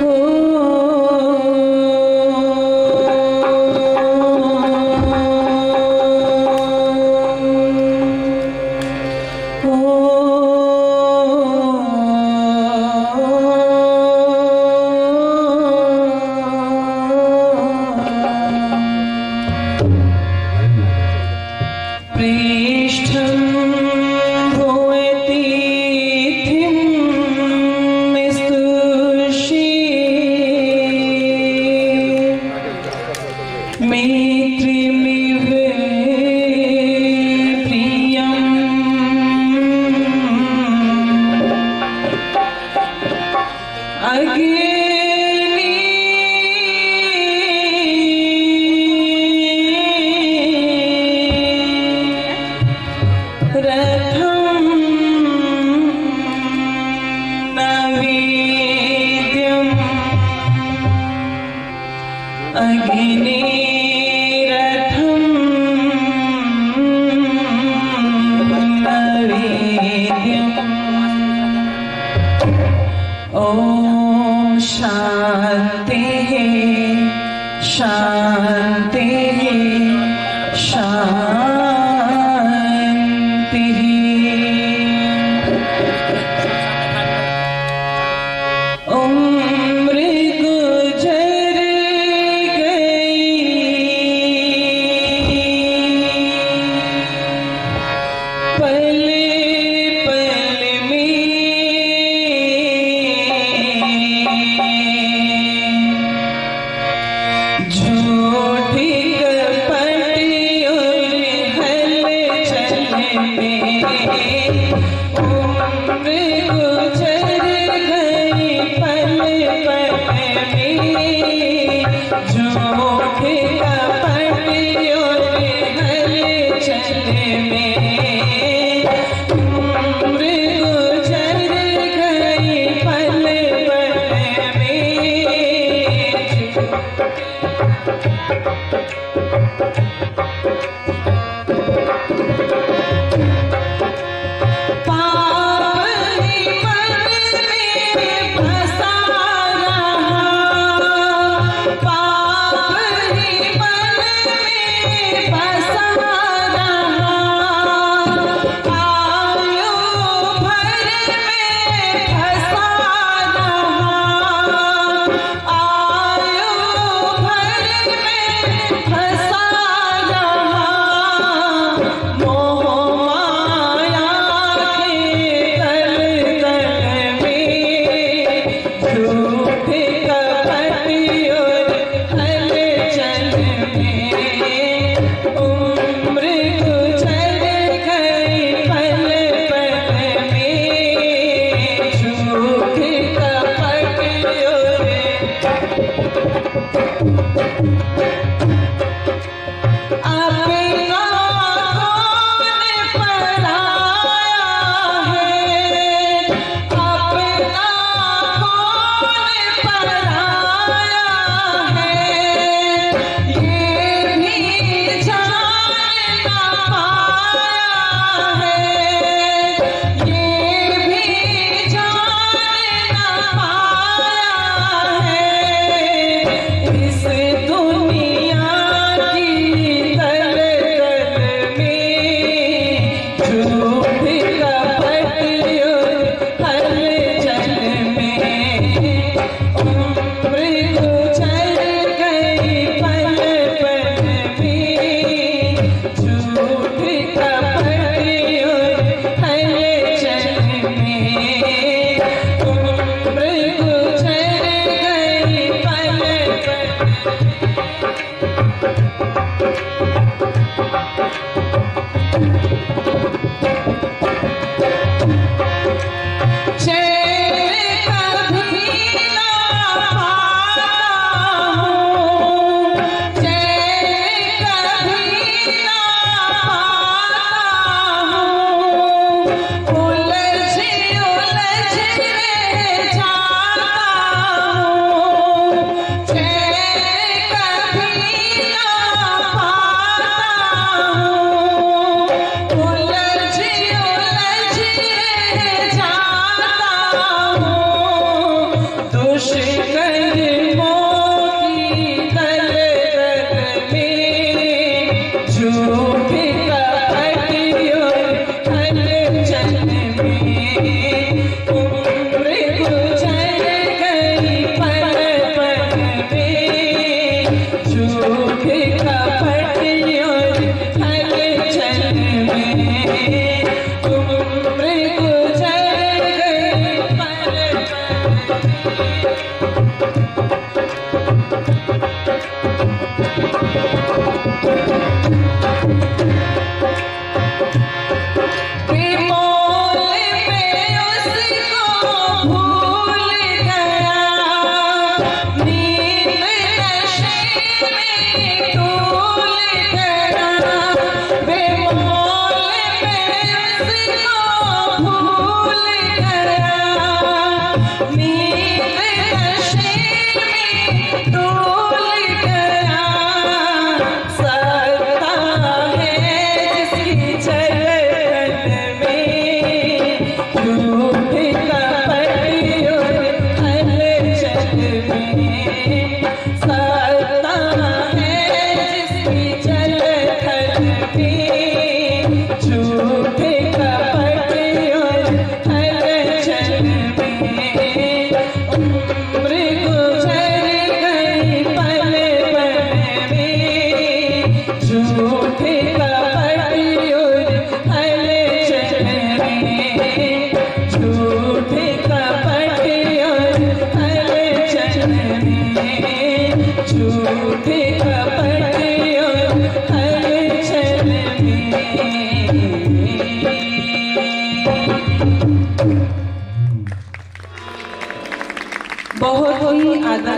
दुनिया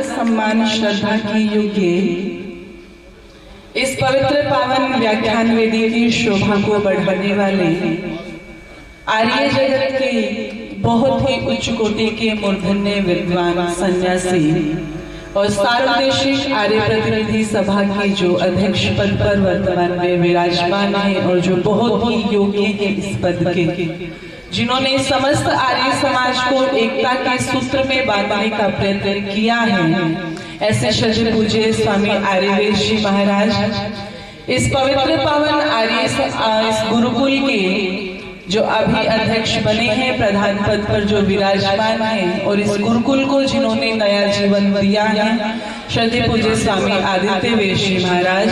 सम्मान श्रद्धा की योग्य इस पवित्र पावन व्याख्यान वेदी की शोभा को बढ़ाने वाले आर्य जगत के बहुत ही उच्च कोटि के मूर्धन्य विद्वान सन्यासी और सार्वदेशिक आर्य प्रतिनिधि सभा के जो अध्यक्ष पद पर वर्तमान में विराजमान है और जो बहुत ही योग्य है इस पद के, जिन्होंने समस्त आर्य समाज को एकता के सूत्र में बांधने का प्रयत्न किया है, ऐसे शजी पूज्य स्वामी आर्यवेश जी महाराज इस पवित्र पावन आर्य इस गुरुकुल के जो अभी अध्यक्ष बने हैं, प्रधान पद पर जो विराजमान है और इस गुरुकुल को जिन्होंने नया जीवन दिया है, शजी पूज्य स्वामी आदित्य वेश जी महाराज,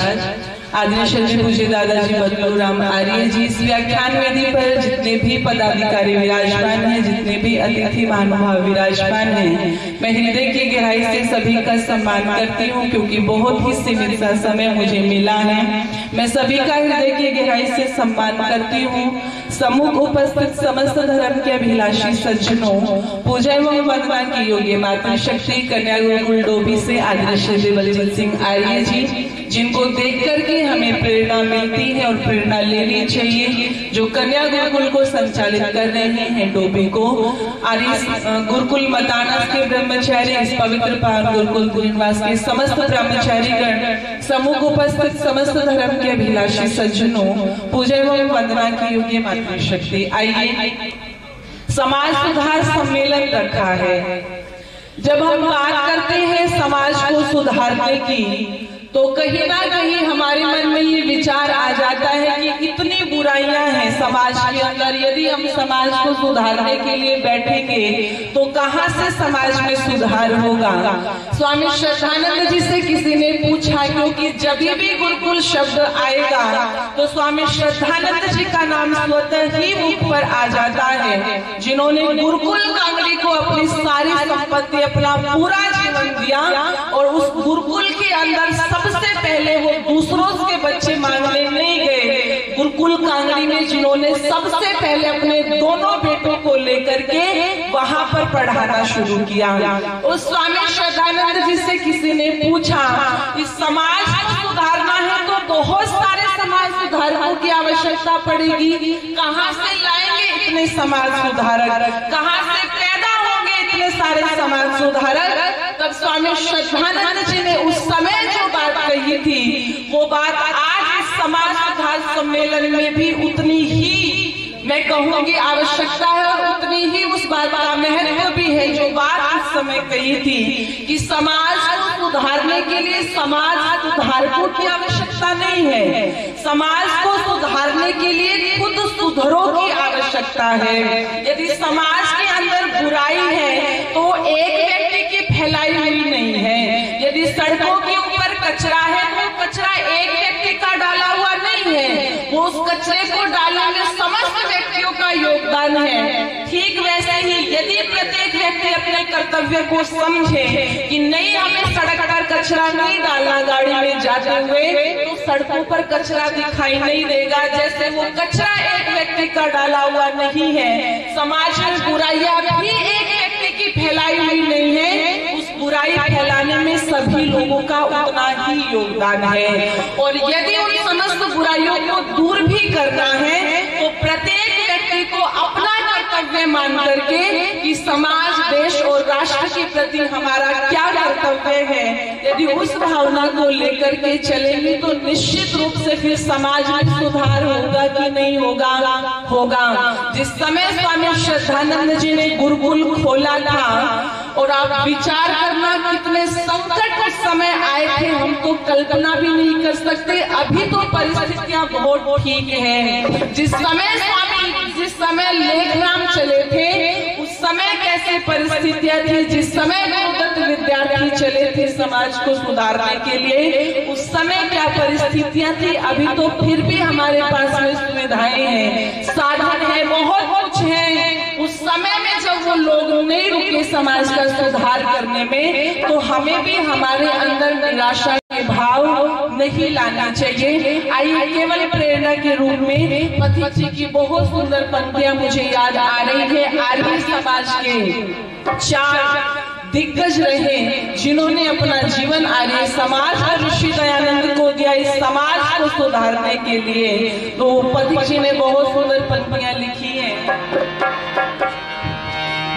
आदरणीय शजी पूज्य दादाजी बदलूराम आर्य जी, इस व्याख्यान वेदी पर जितने भी पदाधिकारी विराजमान हैं, जितने भी अतिथि महानुभाव विराजमान हैं, मैं हृदय की गहराई से सभी का सम्मान करती हूँ क्योंकि बहुत ही सीमित सा समय मुझे मिला है। मैं सभी का हृदय की गहराई से सम्मान करती हूँ। सम्मुख उपस्थित समस्त धर्म के अभिलाषी सज्जनों, पूजा एवं वंदना की योग्य मातृशक्ति कन्या गुरुकुल डोभी से आदरणीय श्री बलजीत सिंह आर्य जी, जिनको देख करके हमें प्रेरणा मिलती है और प्रेरणा लेनी चाहिए, जो कन्या गुरुकुल को संचालित कर रहे हैं डोभी को, आर्य गुरुकुल मतानस के ब्रह्मचारी, इस पवित्र पावन गुरुकुल गुरुनिवास के समस्त ब्रह्मचारीगण, सम्मुख उपस्थित समस्त धर्म के अभिलाषी सज्जनों, पूजा एवं वंदना की योग्य मातृशक्ति, आइए समाज सुधार सम्मेलन रखा है। जब हम बात करते हैं समाज को सुधारने की तो कहीं ना कहीं हमारे मन में ये विचार आ जाता है कि इतनी बुराइयां हैं समाज के अंदर, यदि हम समाज को सुधारने के लिए बैठेंगे तो कहां से समाज में सुधार होगा। स्वामी श्रद्धानंद जी से किसी ने पूछा, क्योंकि जब भी गुरुकुल शब्द आएगा तो स्वामी श्रद्धानंद जी का नाम स्वतः ही मुख पर आ जाता है, जिन्होंने गुरुकुल कांगड़ी को अपनी सारी संपत्ति, अपना पूरा जीवन दिया और उस गुरुकुल के अंदर सबसे पहले वो दूसरों के बच्चे मांगने नहीं गए, गुरुकुल कांगड़ी में जिन्होंने सबसे पहले अपने दोनों बेटों को लेकर के वहां पर पढ़ाना शुरू किया। उस स्वामी श्रद्धानंद जी से किसी ने पूछा, इस समाज को सुधारना है तो बहुत सारे समाज सुधारकों की आवश्यकता पड़ेगी, कहाँ से लाएंगे इतने समाज सुधारक, कहाँ से पैदा होंगे इतने सारे समाज सुधारक। तब स्वामी श्रद्धानंद जी ने उस समय जो बात कही थी वो बात आज इस समाज सुधार सम्मेलन में भी उतनी ही मैं कहूंगी आवश्यकता है और उतनी ही उस बात का महत्व भी है जो बात समय कही थी कि समाज को सुधारने के लिए समाज सुधारकों की आवश्यकता नहीं है, समाज को सुधारने के लिए खुद सुधरो की आवश्यकता है। यदि समाज के अंदर बुराई है तो एक व्यक्ति की फैलाई हुई नहीं है। यदि सड़कों के ऊपर कचरा है तो कचरा एक व्यक्ति का डाला हुआ नहीं है, वो उस कचरे को डालने में समस्त व्यक्तियों का योगदान है। ठीक वैसे ही यदि प्रत्येक व्यक्ति अपने कर्तव्य को समझे कि नहीं हमें सड़क पर कचरा नहीं डालना, गाड़ी में जाते हुए तो सड़कों पर कचरा दिखाई नहीं देगा। जैसे वो कचरा एक व्यक्ति का डाला हुआ नहीं है, समाज में बुराइयां भी एक व्यक्ति की फैलाई हुई नहीं है, उस बुराई फैलाने में सभी लोगों का उतना ही योगदान है। और यदि उन समस्त बुराइयों को दूर भी करना है तो प्रत्येक व्यक्ति को अपना कर्तव्य मान करके कि समाज, देश और राष्ट्र के प्रति हमारा क्या कर्तव्य है, यदि उस भावना को लेकर के चलेंगे तो निश्चित रूप से फिर समाज में सुधार होगा कि नहीं होगा? होगा। जिस समय स्वामी श्रद्धानंद जी ने गुरुकुल खोला था, और आप विचार करना कितने संकट उस समय आए थे, हम तो कल्पना भी नहीं कर सकते। अभी तो परिस्थितियां बहुत ठीक है। जिस समय लेखराम चले थे उस समय कैसे परिस्थितियां थी, जिस समय गुरुदत्त विद्यार्थी चले थे समाज को सुधारने के लिए, उस समय क्या परिस्थितियां थी। अभी तो फिर भी हमारे पास में सुविधाएं हैं, साधन है, बहुत कुछ है। उस समय में जब वो लोग नहीं रुके समाज का सुधार करने में, तो हमें भी हमारे अंदर निराशा के भाव नहीं लाना चाहिए। आइए केवल प्रेरणा के रूप में पथिक जी की बहुत सुंदर पंक्तियां मुझे याद आ रही है। आर्य समाज के 4 दिग्गज रहे जिन्होंने अपना जीवन आर्य समाज और ऋषि दयानंद को दिया इस समाज को सुधारने के लिए। तो पथिक जी ने बहुत सुंदर पंक्तियां लिखी हैं।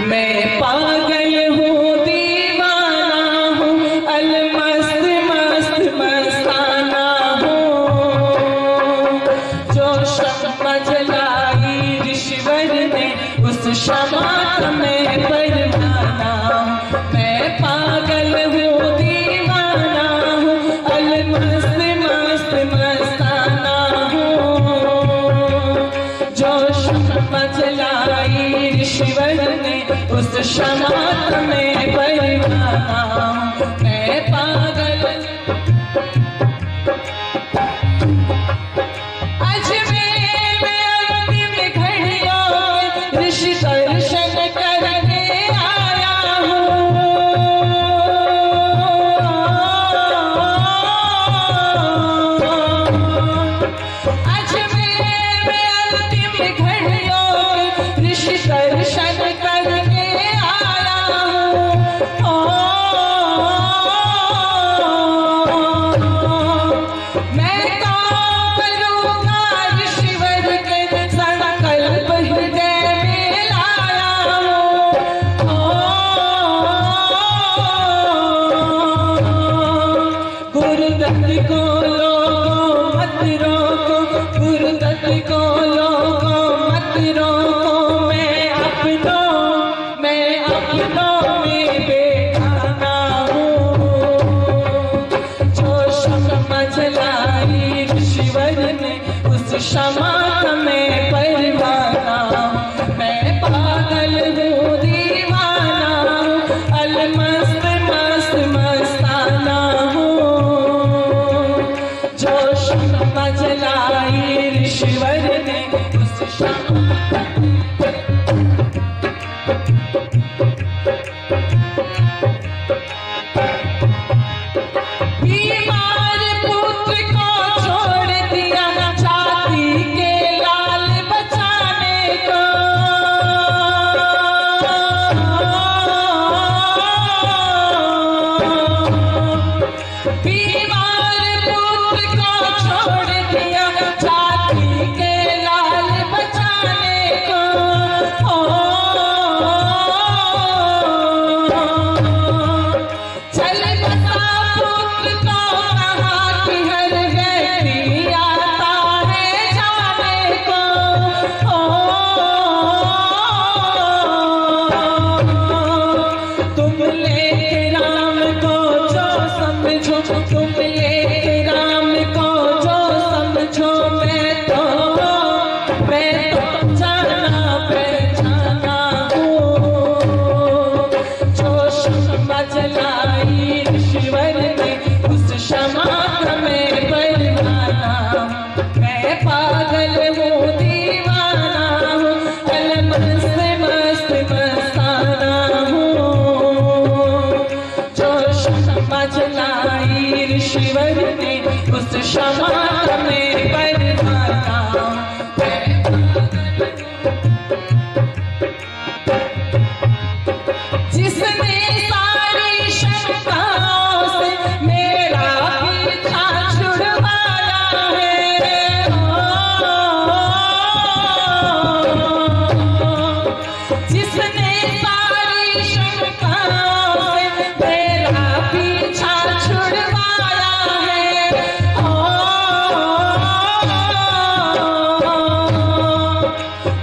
मैं पागल हूँ, दीवाना हूँ, अलमस्त मस्त मस्ताना हूँ, जो शम्मा जलाई ऋषिवर ने उस शमा में परवाना। मैं पागल हूँ, दीवाना हूँ, अलमस्त मस्त मस्ताना हूँ, जो शम्मा जलाई ऋषिवर ने उस शमा में परवाना। मैं पागल अजमेर में अंतिम घड़ियों ऋषि दर्शन करने आया हूँ। अजमेर में अंतिम घड़ियों ऋषि दर्शन करने क्षमा में परवाना। मैं पागल हूँ, दीवाना हूँ, अलमस्त मस्त मस्ताना हूँ, जलाई ईश्वर ने उस क्षमा में परवाना। मैं पागल हूँ दीवाना हूँ, अलमस्त मस्त मस्ताना हूँ। जो क्षमा जलाई ईश्वर ने उस क्षमा में परवाना। जिसने सारी शंकाओं से मेरा पीछा छुड़वाया है, जिसने सारी शंकाओं से मेरा पीछा छुड़वाया है,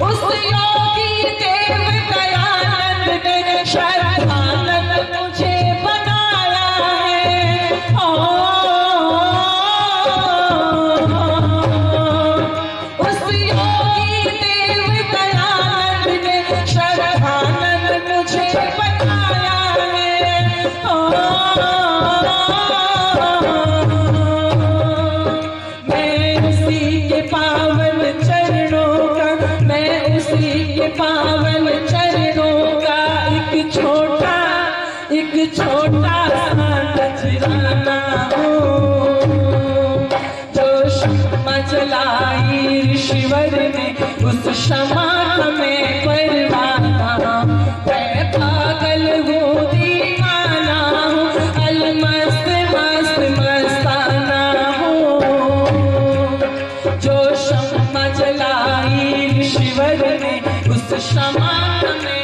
उस योगी देव दयानंद ने श्रद्धानंद मुझे बनाया है। उस योगी देव दयानंद ने श्रद्धानंद मुझे बनाया है। मैं उसी के पावन चरणों का, मैं उसी के पावन चरणों का एक छोटा सा नजराना हूँ। जो क्षमा जलाई ईश्वर ने उस क्षमा में परवाना। मैं पागल हूँ दीवाना हूँ, अलमस्त मस्त मस्ताना हूँ। जो क्षमा जलाई ईश्वर ने उस क्षमा में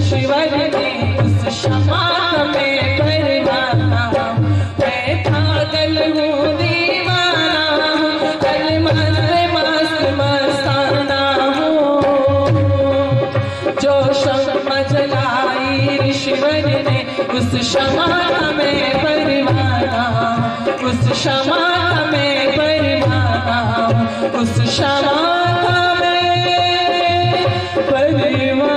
ईश्वर ने उस क्षमा में परवाना। मैं पागल हूँ दीवाना हूँ, अलमस्त मस्त मस्ताना हूँ। जो क्षमा जलाई ईश्वर ने उस क्षमा में परवाना। उस क्षमा में परवाना, उस क्षमा में परवाना।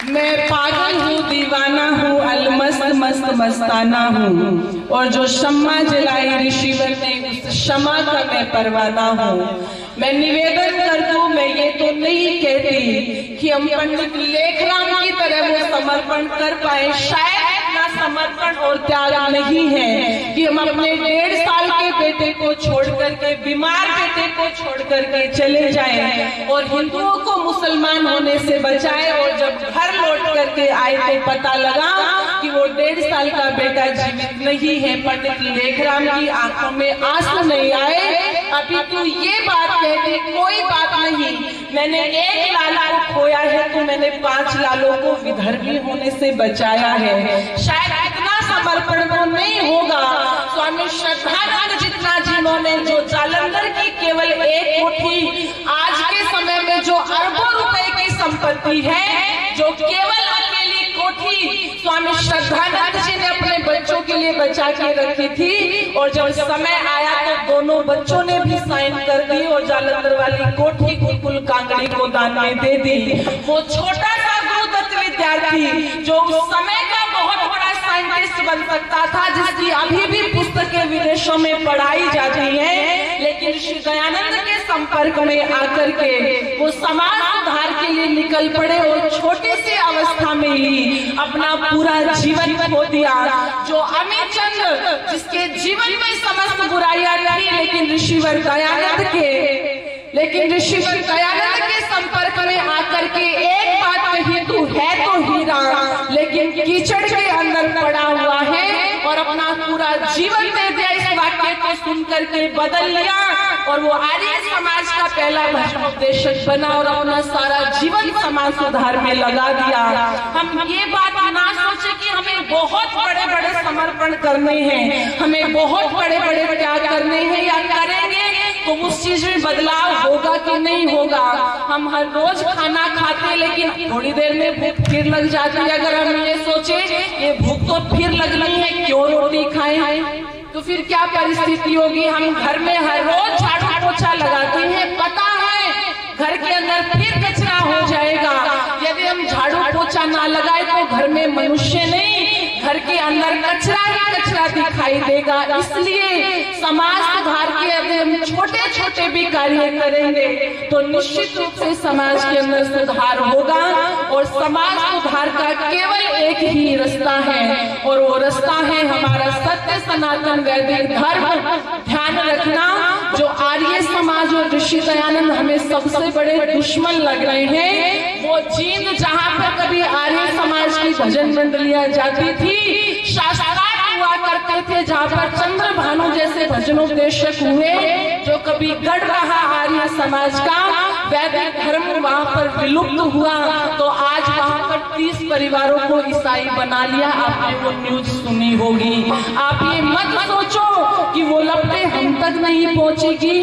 मैं पागल हूँ दीवाना हूँ, अलमस्त मस्त मस्ताना हूँ। और जो क्षमा जलाई ईश्वर ने उस क्षमा का मैं परवाना हूँ। मैं निवेदन कर दूं, मैं ये तो नहीं कहती कि हम पंडित लेखराम की तरह वो समर्पण कर पाए, शायद इतना समर्पण और त्याग नहीं है कि हम अपने 1.5 साल के बेटे को छोड़ करके, बीमार बेटे को छोड़ करके चले जाएं और हिंदुओं को मुसलमान होने से बचाए। और जब घर लौट करके आए तो पता लगा कि वो 1.5 साल का बेटा जीवित नहीं है। पंडित लेखराम की आंखों में आंसू नहीं आए। अभी तो ये बात कहती, कोई बात नहीं, मैंने 1 लाला को खोया है तो मैंने 5 लालों को विधर्मी होने से बचाया है। शायद इतना समर्पण तो नहीं होगा स्वामी श्रद्धानंद जितना, जिन्होंने जो जालंधर की केवल 1 कोठी, आज के समय में जो अरबों रुपए की संपत्ति है, जो केवल अकेली कोठी स्वामी श्रद्धानंद जी ने अपने बच्चों के लिए बचा के रखी थी, और जब समय आया तो दोनों बच्चों ने भी साइन कर दी और जालंधर वाली कोठी गोकुल कांगड़ी को दान में दे दी। वो छोटा सा गुरुदत्त विद्यार्थी जो उस समय का बहुत बड़ा साइंटिस्ट बन सकता था, जिसकी अभी भी पुस्तकें विदेशों में पढ़ाई जाती हैं, लेकिन श्री दयानंद के संपर्क में आकर के वो समाज सुधार के लिए निकल पड़े और छोटी सी अवस्था में ही अपना पूरा जीवन खो दिया। जो अमित चंद जिसके जीवन में समस्त बुराइयां थी, लेकिन ऋषिवर दयानंद के संपर्क में आकर के एक बात कही, तू है तो हीरा लेकिन कीचड़ के अंदर पड़ा हुआ है, और अपना पूरा जीवन दे दिया। इस वाक्य को सुन करके बदल लिया और वो आर्य समाज का पहला भजनोपदेशक बना और अपना सारा जीवन समाज सुधार में लगा दिया। हम ये बात ना सोचे कि हमें बहुत बड़े बड़े समर्पण करने हैं, हमें बहुत बड़े बड़े त्याग करने हैं, या करेंगे तो उस चीज में बदलाव होगा कि नहीं होगा। हम हर रोज खाना खाते लेकिन थोड़ी देर में भूख फिर लग जाती है। अगर हम ये सोचे ये भूख तो फिर लगनी है, क्यों रोटी खाएं, तो फिर क्या परिस्थिति होगी। हम घर में हर रोज झाड़ू पोछा लगाते हैं, पता है घर के अंदर फिर कचरा हो जाएगा। यदि हम झाड़ू पोछा ना लगाए तो घर में मनुष्य नहीं, घर के अंदर कचरा ही कचरा दिखाई देगा। इसलिए समाज सुधार के यदि हम छोटे छोटे भी कार्य करेंगे तो निश्चित रूप से समाज के अंदर सुधार होगा। और समाज सुधार का केवल एक ही रास्ता है, और वो रास्ता है हमारा सत्य सनातन वैदिक धर्म। ध्यान रखना, जो आर्य समाज और ऋषि दयानंद हमें सबसे बड़े दुश्मन लग रहे हैं, वो जींद जहाँ पर कभी आर्य समाज की भजन मंडलियां जाती थी, शास्त्रार्थ हुआ करते थे, जहाँ पर चंद्र भानु जैसे भजनोपदेशक हुए, जो कभी गढ़ रहा आर्य समाज का वैदिक धर्म वहाँ पर विलुप्त हुआ, तो आज वहाँ पर 30 परिवारों को ईसाई बना लिया। आपने वो न्यूज सुनी होगी। आप ये मत सोचो कि वो लपटें हम तक नहीं पहुँचेगी।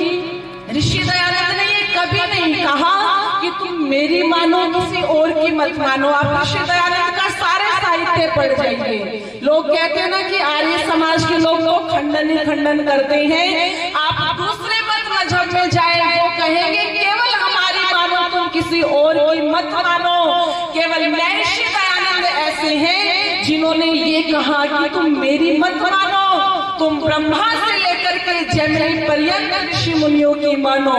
ऋषि दयानंद ने ये कभी नहीं कहा कि तुम मेरी मानो, किसी और की मत मानो। आप ऋषि दयानंद का सारे साहित्य पढ़ जाइए। लोग कहते हैं ना कि आर्य समाज के लोग खंडन ही खंडन करते हैं। आप दूसरे मत मजहब में जाए, वो कहेंगे केवल हमारी मानो, तुम किसी और की मत मानो। केवल मैं ऋषि दयानंद ऐसे हैं जिन्होंने ये कहा कि तुम मेरी मत मानो, तुम ब्रह्मा से लेकर के जैमिनी पर्यंत ऋषि मुनियों की मानो।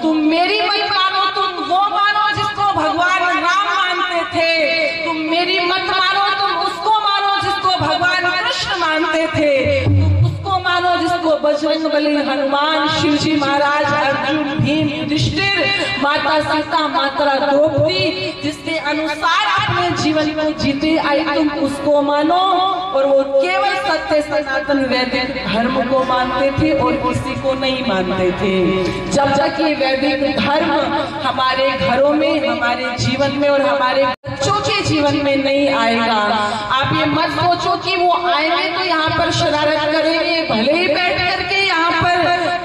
तुम मेरी मत मानो, तुम वो मानो जिसको भगवान राम मानते थे। तुम मेरी मत मानो, तुम उसको मानो जिसको भगवान कृष्ण मानते थे। तुम उसको मानो जिसको बजरंगबली, हनुमान, शिवजी महाराज, अर्जुन, भीम, युधिष्ठिर, माता सीता, माता द्रौपदी जिसके अनुसार अपने जीवन को जीते आई, तुम उसको मानो। और वो केवल सत्य सनातन वैदिक धर्म को मानते थे और किसी को नहीं मानते थे। जब तक ये वैदिक धर्म हमारे घरों में, हमारे जीवन में और हमारे बच्चों के जीवन में नहीं आएगा, आप ये मत सोचो कि वो आएंगे तो यहाँ पर शरारत करेंगे। भले ही बैठ करके यहाँ पर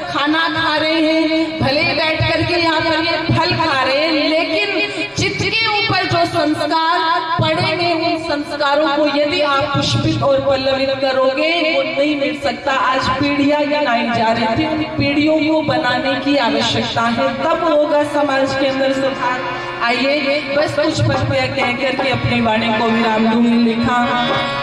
खाना खा रहे हैं, भले ही बैठ करके यहाँ पर ये फल खा रहे हैं, लेकिन चित्त के ऊपर जो संस्कार पड़ेंगे, उन संस्कारों को यदि आप पुष्पित और पल्लवित करोगे, वो नहीं मिल सकता। आज पीढ़ियां गिनाई जा रही थी, उन पीढ़ियों को बनाने की आवश्यकता है, तब होगा समाज के अंदर सुधार। आइए बस कुछ पंक्तियां कह करके अपनी वाणी को विराम दूंगी। लिखा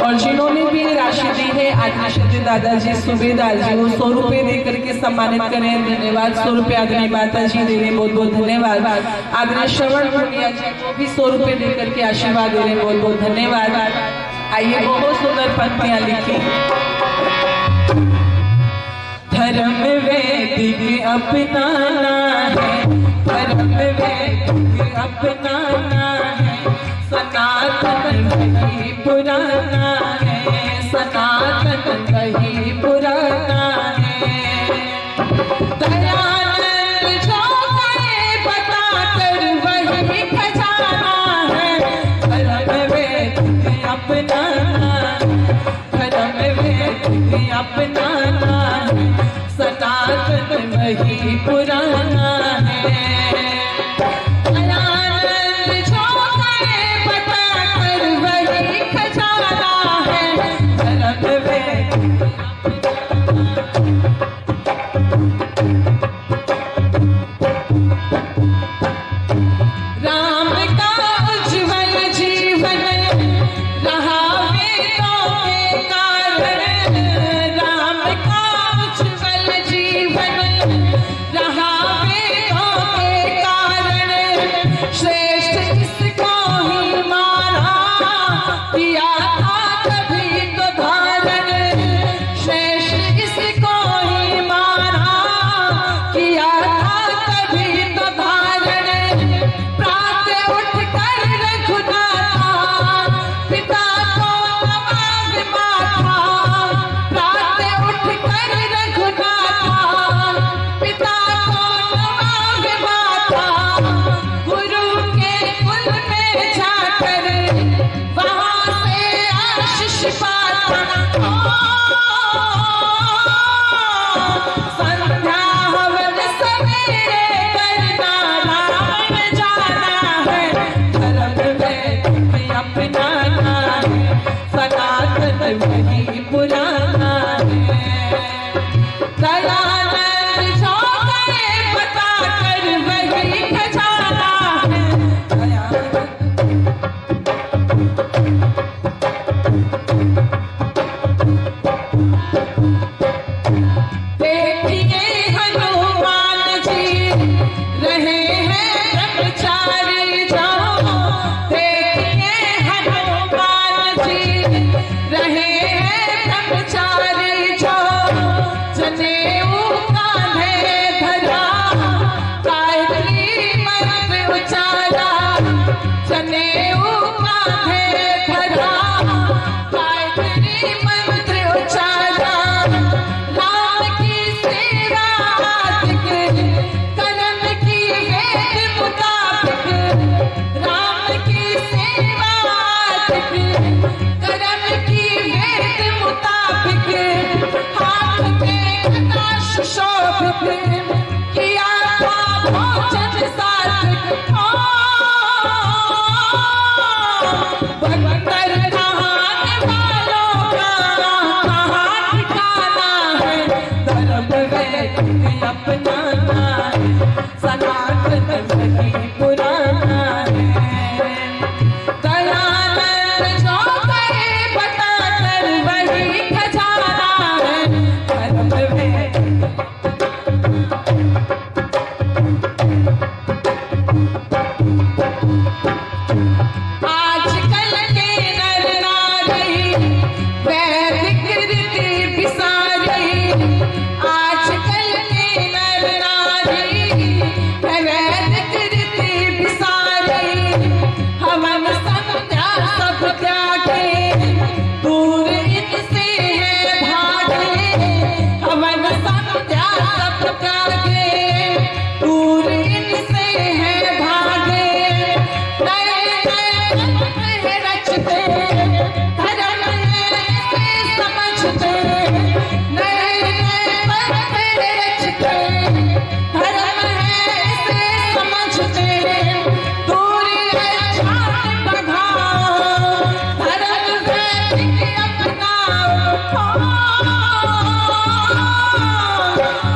और जिन्होंने भी राशि दी है, आदरणीय दादाजी सुबेदार जी वो 100 रुपए देकर के सम्मानित करें, धन्यवाद। 100 रुपए आदरणीय माता जी दे रहे, बहुत बहुत धन्यवाद। आदरणीय श्रवण पुनिया जी वो भी 100 रुपए देकर के आशीर्वाद दे रहे, बहुत बहुत धन्यवाद। आइए बहुत सुंदर पंक्तियां लिखी। धर्म वैदिक अपनाना है, धर्म वैदिक अपनाना है, सनातन वही पुराना है, सनातन वही पुराना है। दयानंद जो करे बताकर वही खजाना है, धर्म वैदिक अपनाना, धर्म वैदिक अपनाना है, सनातन वही पुराना है। दयानंद जो करे बताकर वही खजाना है, धर्म वैदिक रहे हैं ब्रह्मचारी जो, देखिए हनुमान जी रहे हैं ब्रह्मचारी जो, जनेऊ कान्हे धरा गायत्री मंत्र उचारा, जनेऊ कान्हे धरा गायत्री मंत्र उचारा, राम की सेवा कर्म की वेद मुताबिक, राम की सेवा कर्म की वेद मुताबिक, हाथ में गदा सुशोभित किया था भोजन सात्विक। बंदर कहाने वालों का कहाँ ठिकाना है, धर्म वैदिक अपनाना है, सनातन वही पुराना है। दयानंद जो करे बताकर वही खजाना है, धर्म वैदिक। आजकल के नर नारी वैदिक रीति बिसारी, आजकल के नर नारी वैदिक रीति बिसारी, हवन संध्या सब त्यागे दूर इनसे है भागे, हवन संध्या सब त्यागे दूर इनसे है भागे। नए नए रचते धर्म से समझते, नए नए रचते धर्म से समझते, दूरी जात बढ़ाओ धर्म वैदिक अपनाओ।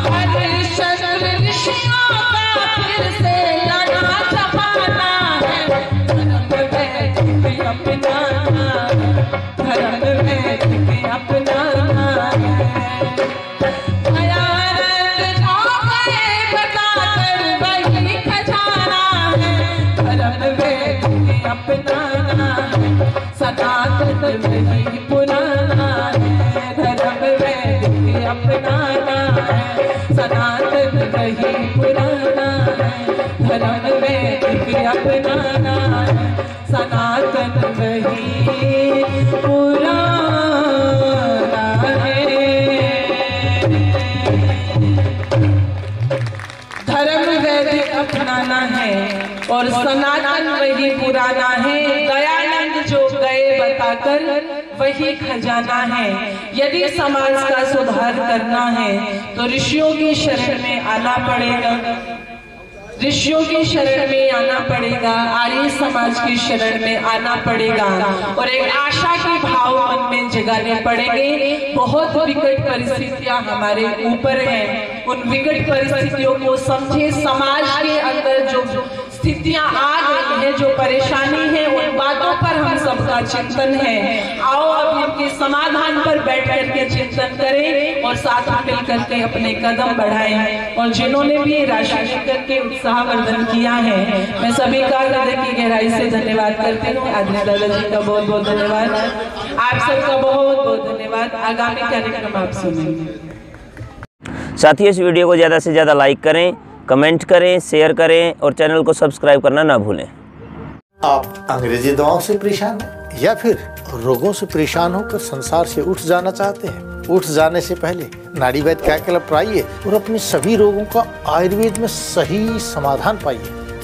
हरिश्चंद्र ऋषियों का फिर से लड़ा जमाना है, धर्म वैदिक अपनाना, धर्म वैदिक अपनाना है। दयानंद जो गए बताकर वही खजाना है, धर्म वैदिक अपनाना है, सनातन वही पुराना है, धर्म वैदिक अपनाना है, सनातन वही पुराना है, धर्म वैदिक अपनाना है, सनातन वही पुराना है। धर्म वैदिक अपनाना है और सनातन वही पुराना है। दयानंद जो गए बताकर वही खजाना है। यदि समाज का सुधार करना है तो ऋषियों की शरण में आना पड़ेगा, ऋषियों की शरण में आना पड़ेगा, आर्य समाज की शरण में आना पड़ेगा और एक आशा के भाव मन में जगाने पड़ेंगे। बहुत विकट परिस्थितियां हमारे ऊपर हैं, उन विकट परिस्थितियों को समझे। समाज के अंदर जो स्थितियां आ गई है, जो परेशानी है, उन बातों पर हम सबका चिंतन है। आओ अब इनके समाधान पर बैठ करके चिंतन करें और साथ में मिल करके अपने कदम बढ़ाएं। और जिन्होंने भी राशि लेकर के उत्साहवर्धन किया है, मैं सभी का हृदय की गहराई से धन्यवाद करती हूँ। आदरणीय दादाजी का बहुत बहुत धन्यवाद, आप सबका बहुत बहुत धन्यवाद। आगामी कार्यक्रम आप सुनेंगे। साथियों, इस वीडियो को ज़्यादा से ज़्यादा लाइक करें, कमेंट करें, शेयर करें और चैनल को सब्सक्राइब करना ना भूलें। आप अंग्रेजी दवाओं से परेशान हैं या फिर रोगों से परेशान होकर संसार से उठ जाना चाहते हैं? उठ जाने से पहले नाड़ी वैद्य क्या क्लब पर आइए और अपने सभी रोगों का आयुर्वेद में सही समाधान पाइए।